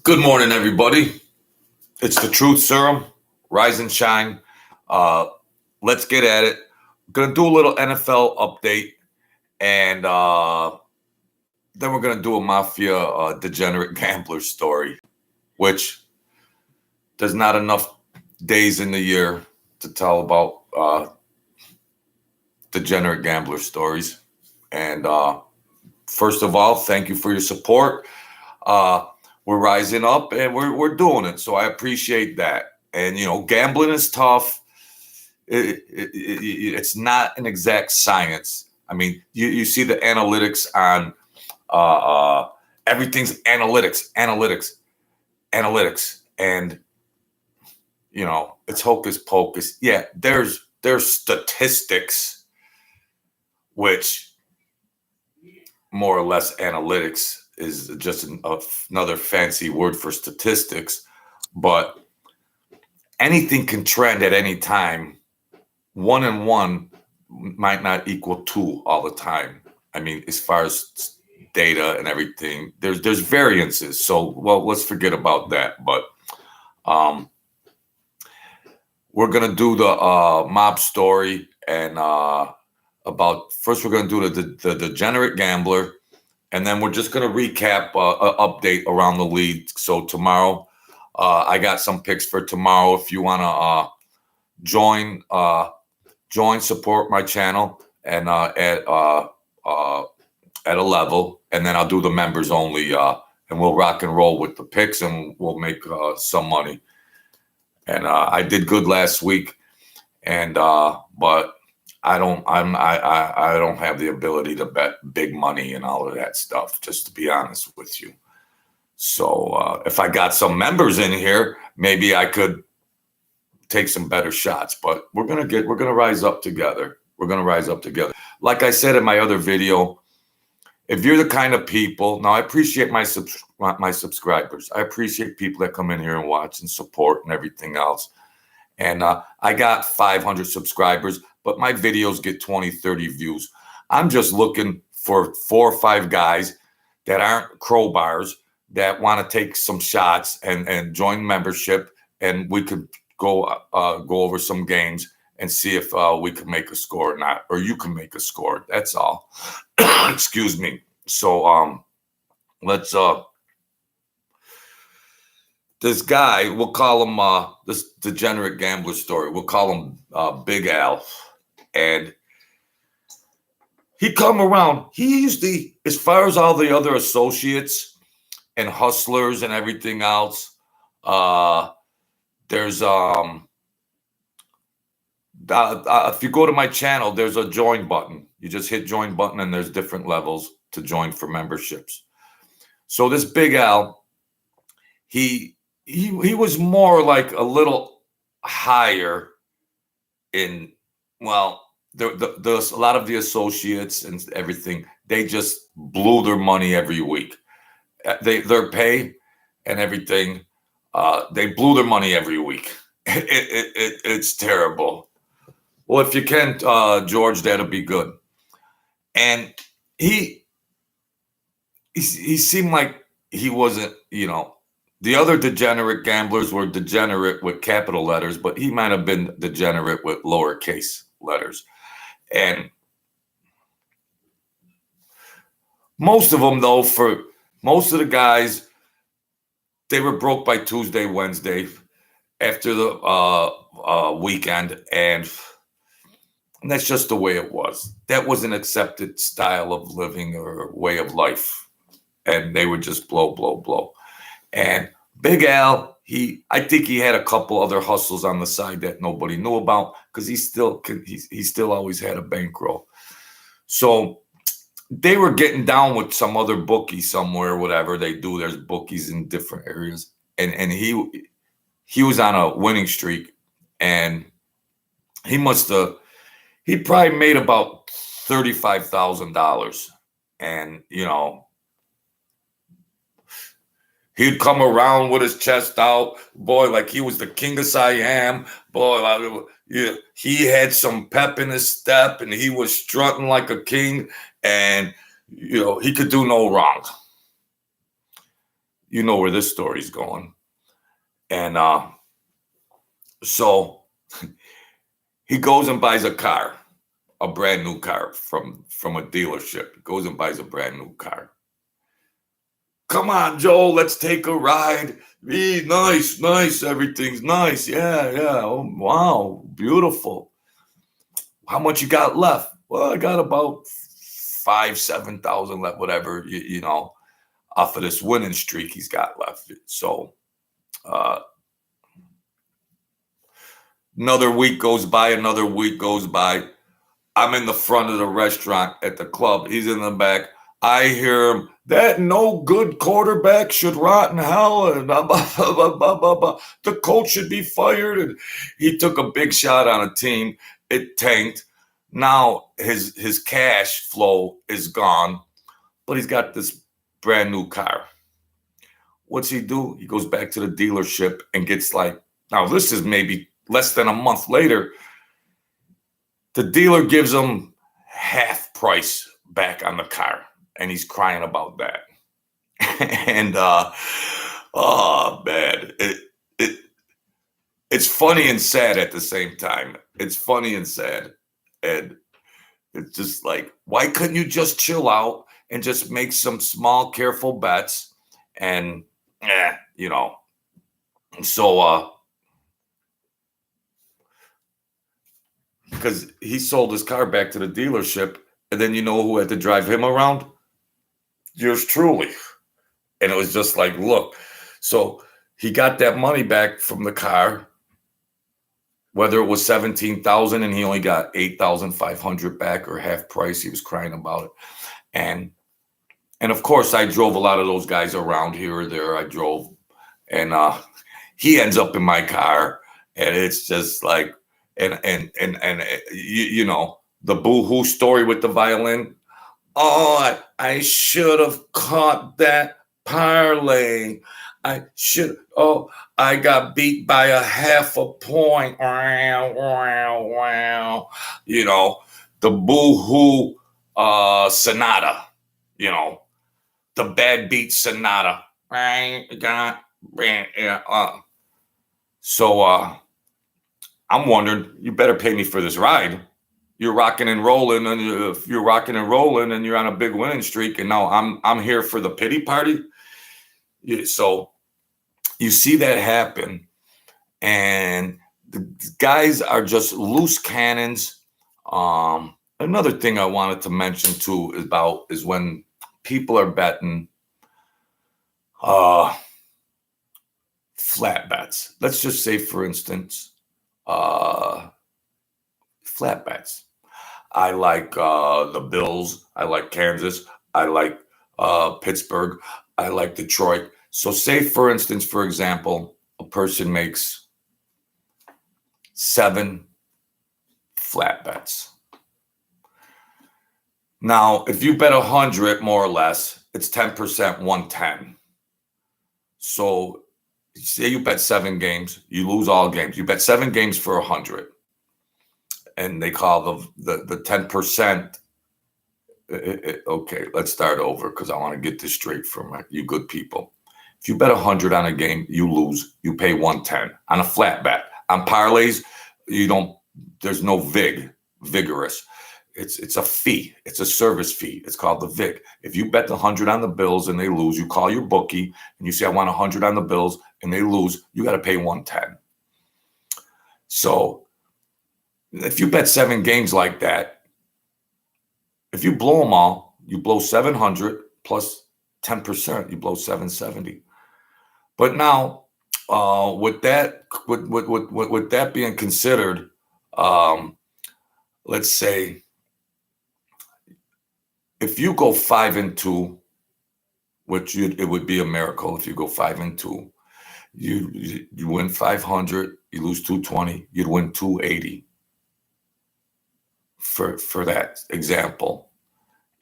Good morning, everybody. It's the Truth Serum, Rise and Shine. Let's get at it. Going to do a little NFL update, and then we're going to do a Mafia Degenerate gambler story, which there's not enough days in the year to tell about degenerate gambler stories. And first of all, thank you for your support. We're rising up and we're doing it. So I appreciate that. And, you know, gambling is tough. It's not an exact science. I mean, you see the analytics on everything's analytics. And, you know, it's hocus pocus. Yeah, there's statistics, which more or less analytics is just another fancy word for statistics, but anything can trend at any time. 1 and 1 might not equal 2 all the time. I mean, as far as data and everything, there's variances. So, well, let's forget about that. But we're gonna do the mob story and first we're gonna do the degenerate gambler. And then we're just going to recap an update around the league. So tomorrow, I got some picks for tomorrow. If you want to join, support my channel, and at a level, and then I'll do the members only, and we'll rock and roll with the picks, and we'll make some money. And I did good last week, and but I don't have the ability to bet big money and all of that stuff, just to be honest with you. So if I got some members in here, maybe I could take some better shots, but we're going to rise up together. We're going to rise up together. Like I said in my other video, if you're the kind of people, now I appreciate my subscribers. I appreciate people that come in here and watch and support and everything else. And I got 500 subscribers, but my videos get 20, 30 views. I'm just looking for 4 or 5 guys that aren't crowbars that want to take some shots and join membership, and we could go over some games and see if we can make a score or not, or you can make a score. That's all. Excuse me. So let's this guy, we'll call him this degenerate gambler story. We'll call him Big Al. And he come around. He usually, as far as all the other associates and hustlers and everything else, there's if you go to my channel, there's a join button. You just hit join button, and there's different levels to join for memberships. So this Big Al, he was more like a little higher in, well, there's a lot of the associates and everything. They just blew their money every week. Their pay and everything, they blew their money every week. It's terrible. Well, if you can, George, that'll be good. And he seemed like he wasn't, you know, the other degenerate gamblers were degenerate with capital letters, but he might have been degenerate with lowercase letters. And most of them, though, for most of the guys, they were broke by Tuesday, Wednesday, after the weekend, and that's just the way it was. That was an accepted style of living or way of life, and they would just blow. And Big Al, I think he had a couple other hustles on the side that nobody knew about, because he still always had a bankroll. So they were getting down with some other bookie somewhere, whatever they do. There's bookies in different areas, and he was on a winning streak, and he probably made about $35,000, and you know. He'd come around with his chest out, boy, like he was the king of Siam. Boy, yeah, he had some pep in his step, and he was strutting like a king, and you know he could do no wrong. you know where this story's going. And so he goes and buys a car, a brand new car from a dealership. He goes and buys a brand new car. Come on, Joel, let's take a ride. Nice. Everything's nice. Yeah. Oh, wow, beautiful. How much you got left? Well, I got about 7,000 left, whatever, you know, off of this winning streak he's got left. So another week goes by. I'm in the front of the restaurant at the club. He's in the back. I hear him, that no good quarterback should rot in hell, and the coach should be fired. And he took a big shot on a team. It tanked. Now his cash flow is gone, but he's got this brand new car. What's he do? He goes back to the dealership and gets now this is maybe less than a month later. The dealer gives him half price back on the car. And he's crying about that. And oh man, it's funny and sad at the same time. It's funny and sad. And it's just why couldn't you just chill out and just make some small, careful bets? And you know. So because he sold his car back to the dealership, and then you know who had to drive him around? Yours truly. And it was just look, so he got that money back from the car, whether it was 17,000 and he only got 8,500 back or half price. He was crying about it. And of course I drove a lot of those guys around here or there. I drove, and he ends up in my car, and it's just you know, the boo-hoo story with the violin. Oh, I should have caught that parlay. I got beat by a half a point. You know, the boo-hoo sonata. You know, the bad beat sonata. So I'm wondering, you better pay me for this ride. You're rocking and rolling, and if you're rocking and rolling and you're on a big winning streak, and now I'm here for the pity party. So you see that happen, and the guys are just loose cannons. Another thing I wanted to mention too is when people are betting flat bets. Let's just say, for instance, flat bets. I like the Bills. I like Kansas. I like Pittsburgh. I like Detroit. So say, for instance, for example, a person makes 7 flat bets. Now, if you bet 100, more or less, it's 10%, 110. So say you bet 7 games, you lose all games. You bet 7 games for 100. And they call the 10%. Okay, let's start over because I want to get this straight from you good people. If you bet 100 on a game, you lose. You pay 110 on a flat bet. On parlays, there's no vigorous. It's a fee. It's a service fee. It's called the vig. If you bet 100 on the Bills and they lose, you call your bookie and you say, I want 100 on the Bills, and they lose, you got to pay 110. So if you bet 7 games like that, if you blow them all, you blow 700 plus 10%, you blow 770. But now, with that being considered, let's say if you go 5-2, which it would be a miracle if you go 5-2, you win 500, you lose 220, you'd win 280. For that example,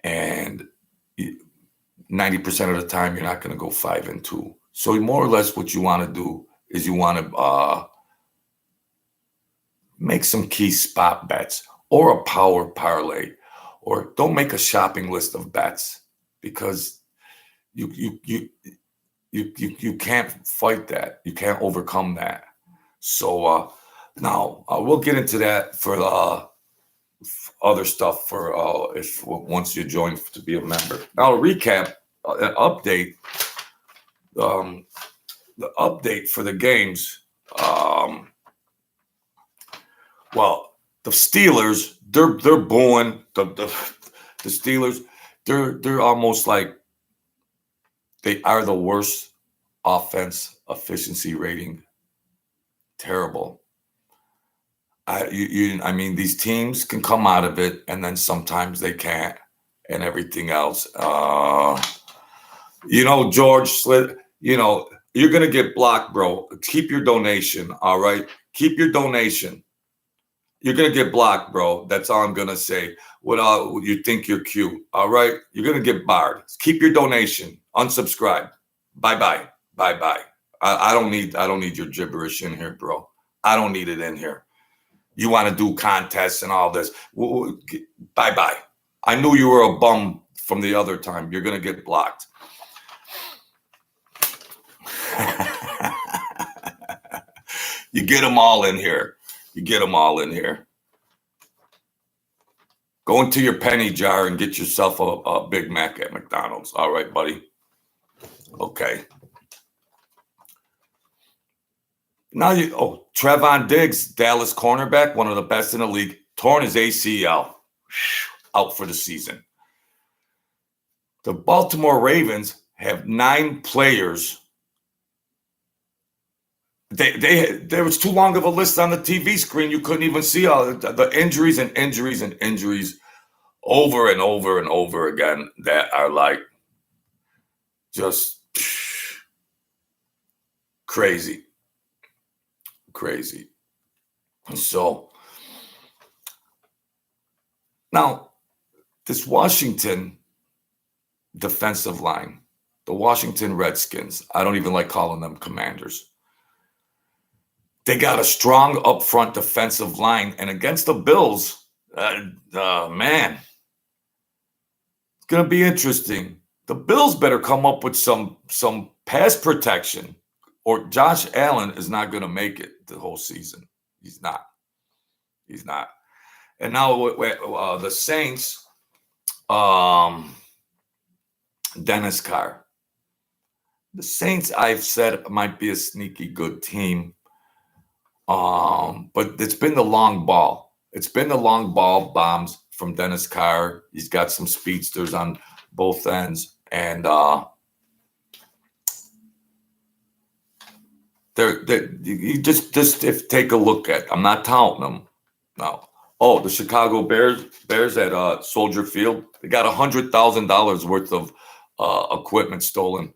and 90% of the time you're not going to go 5-2. So more or less what you want to do is you want to make some key spot bets or a power parlay, or don't make a shopping list of bets, because you you can't fight that. You can't overcome that. So now we'll get into that for other stuff for if once you join to be a member. Now, a recap, an update. The update for the games. Well, the Steelers, they're booing the Steelers. They're almost like they are the worst offense efficiency rating. Terrible. I mean, these teams can come out of it, and then sometimes they can't, and everything else. George Slit. You're gonna get blocked, bro. Keep your donation. All right, keep your donation. You're gonna get blocked, bro. That's all I'm gonna say. You think you're cute? All right, you're gonna get barred. Keep your donation. Unsubscribe. Bye. I don't need your gibberish in here, bro. I don't need it in here. You want to do contests and all this? Bye. I knew you were a bum from the other time. You're gonna get blocked. You get them all in here. Go into your penny jar and get yourself a Big Mac at McDonald's. All right, buddy. Okay. Now Trevon Diggs, Dallas cornerback, one of the best in the league, torn his ACL, out for the season. The Baltimore Ravens have 9 players. There was too long of a list on the TV screen. You couldn't even see all the injuries and injuries over and over and over again that are like just crazy. So now this Washington defensive line, the Washington Redskins, I don't even like calling them Commanders. They got a strong up front defensive line, and against the Bills, man, it's gonna be interesting. The Bills better come up with some pass protection, or Josh Allen is not gonna make it the whole season. He's not. And now the Saints, Dennis Carr. The Saints, I've said, might be a sneaky good team. But it's been the long ball. It's been the long ball bombs from Dennis Carr. He's got some speedsters on both ends, and you just if take a look at. I'm not touting them. No. Oh, the Chicago Bears at Soldier Field. They got $100,000 worth of equipment stolen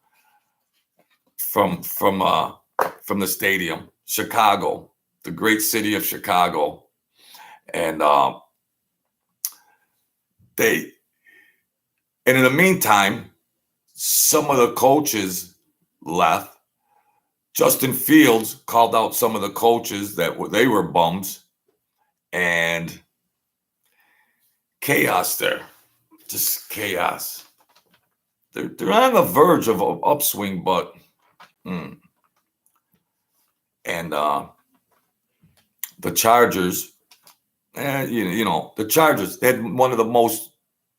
from the stadium. Chicago, the great city of Chicago, and in the meantime, some of the coaches left. Justin Fields called out some of the coaches they were bums, and chaos there, just chaos. They're on the verge of an upswing, but and the Chargers, the Chargers, they had one of the most.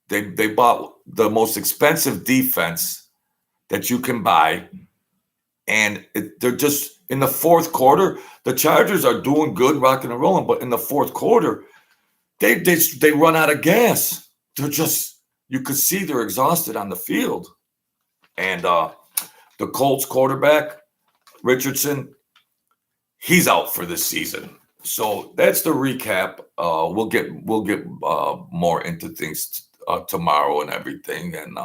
They bought the most expensive defense that you can buy. And they're just in the fourth quarter. The Chargers are doing good, rocking and rolling, but in the fourth quarter, they run out of gas. They're just, you could see they're exhausted on the field. And the Colts quarterback, Richardson, he's out for this season. So that's the recap. We'll get more into things tomorrow and everything. And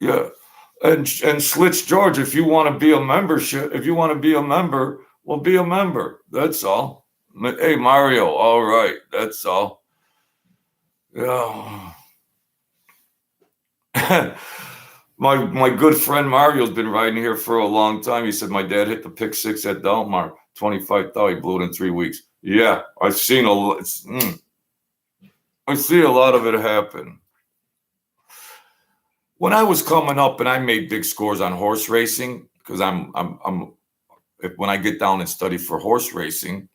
yeah. And Slitch George, if you want to be a member, well, be a member. That's all. Hey, Mario, all right. That's all. Yeah. My good friend Mario's been riding here for a long time. He said my dad hit the pick six at Delmar, 25,000. He blew it in 3 weeks. Yeah, I've seen I see a lot of it happen. when I was coming up and I made big scores on horse racing, because when I get down and study for horse racing,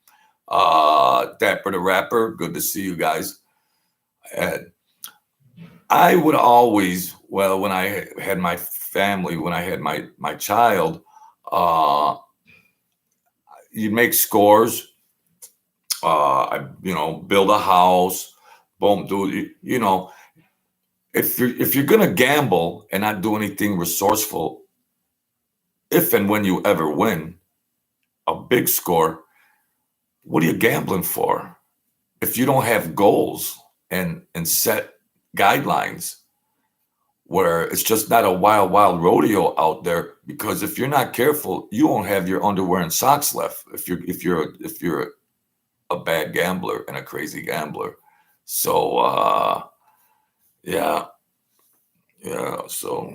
Dapper the Rapper, good to see you guys. And I would always, well, when I had my family, when I had my child, you make scores. Build a house, boom, if you're gonna gamble and not do anything resourceful, if and when you ever win a big score, what are you gambling for? If you don't have goals and set guidelines where it's just not a wild rodeo out there, because if you're not careful, you won't have your underwear and socks left if you're a bad gambler and a crazy gambler. So yeah. So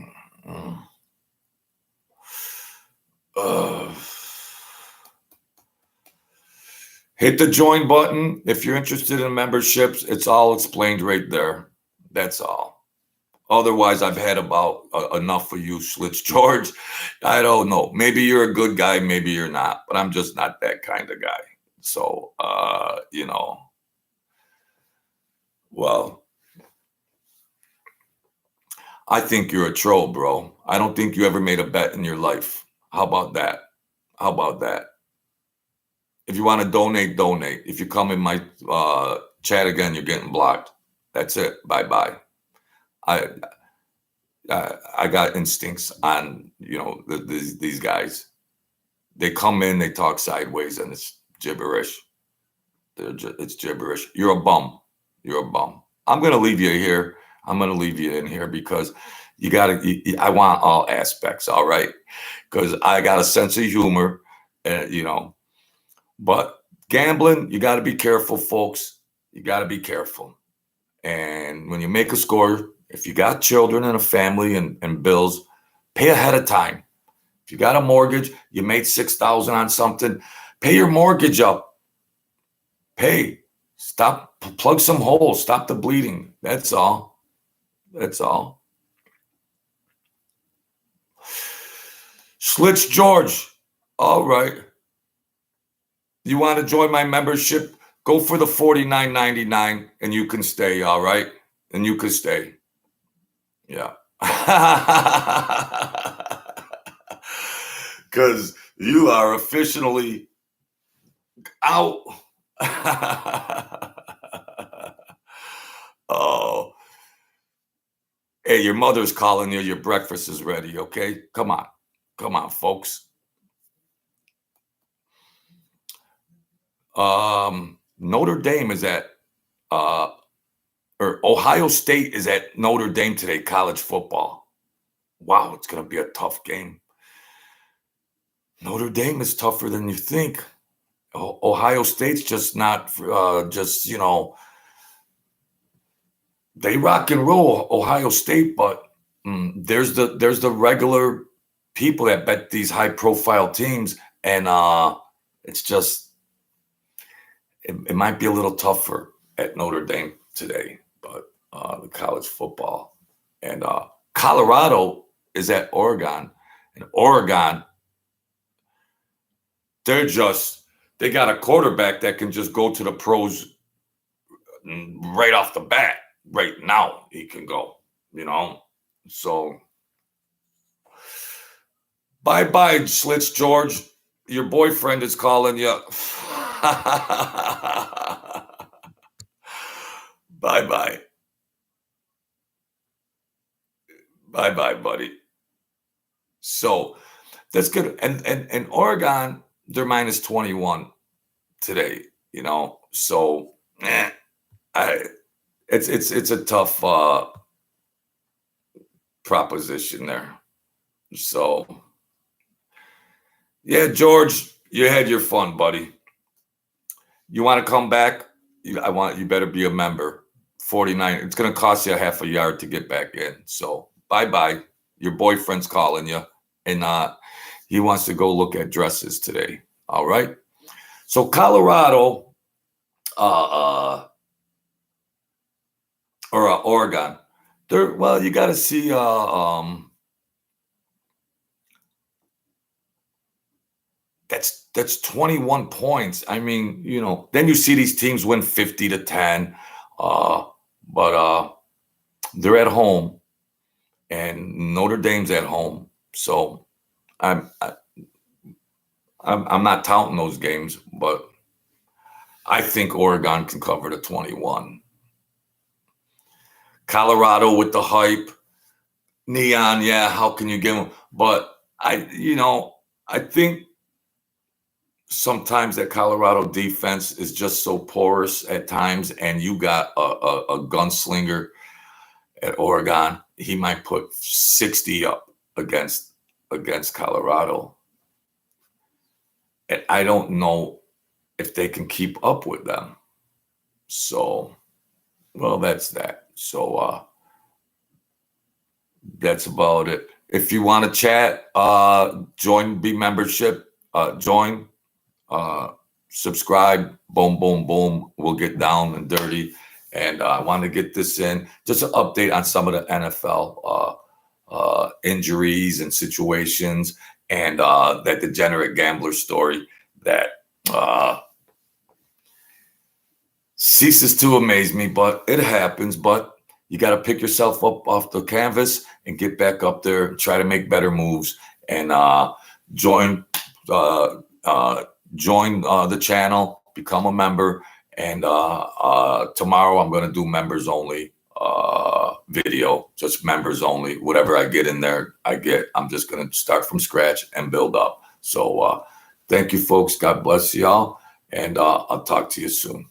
hit the join button if you're interested in memberships. It's all explained right there. That's all. Otherwise, I've had about enough of you, Schlitz George. I don't know. Maybe you're a good guy, maybe you're not, but I'm just not that kind of guy. So, well, I think you're a troll, bro. I don't think you ever made a bet in your life. How about that? How about that? If you want to donate, donate. If you come in my chat again, you're getting blocked. That's it. Bye-bye. I got instincts on, these guys. They come in, they talk sideways, and it's gibberish. It's gibberish. You're a bum. You're a bum. I'm going to leave you here. I'm going to leave you in here because I want all aspects, all right? Because I got a sense of humor, but gambling, you got to be careful, folks. You got to be careful. And when you make a score, if you got children and a family and bills, pay ahead of time. If you got a mortgage, you made $6,000 on something, pay your mortgage up. Pay. Stop, plug some holes. Stop the bleeding. That's all. That's all. Schlitz George. All right. You want to join my membership? Go for the $49.99 and you can stay, all right? And you can stay. Yeah. Because you are officially out. Oh. Hey, your mother's calling you. Your breakfast is ready, okay? Come on. Come on, folks. Notre Dame is at or Ohio State is at Notre Dame today, college football. Wow, it's going to be a tough game. Notre Dame is tougher than you think. Ohio State's just not, they rock and roll Ohio State, but there's the regular people that bet these high profile teams, and it's just, it might be a little tougher at Notre Dame today, but the college football. And Colorado is at Oregon. And Oregon, they got a quarterback that can just go to the pros right off the bat. Right now, he can go, So, bye-bye, Schlitz George. Your boyfriend is calling you. Bye-bye. Bye-bye, buddy. So that's good. And Oregon, they're minus 21 today, So it's a tough proposition there. So yeah, George, you had your fun, buddy. You want to come back? You better be a member. 49. It's going to cost you a half a yard to get back in. So bye-bye. Your boyfriend's calling you, and he wants to go look at dresses today. All right. So Colorado, or Oregon, Well, you got to see. That's 21 points. I mean, then you see these teams win 50-10, uh, but they're at home, and Notre Dame's at home, so I'm I, I'm not touting those games, but I think Oregon can cover the 21. Colorado with the hype, Neon, yeah, how can you give them? But I think sometimes that Colorado defense is just so porous at times, and you got a gunslinger at Oregon. He might put 60 up against Colorado, and I don't know if they can keep up with them. So, well, that's that. So that's about it. If you want to chat, join, be membership, join, subscribe, boom, boom, boom. We'll get down and dirty. And I want to get this in, just an update on some of the NFL injuries and situations, and that degenerate gambler story that ceases to amaze me, but it happens. But you got to pick yourself up off the canvas and get back up there and try to make better moves, and join the channel, become a member. And tomorrow I'm going to do members only video, just members only. Whatever I get in there, I'm just going to start from scratch and build up. So thank you, folks. God bless y'all. And I'll talk to you soon.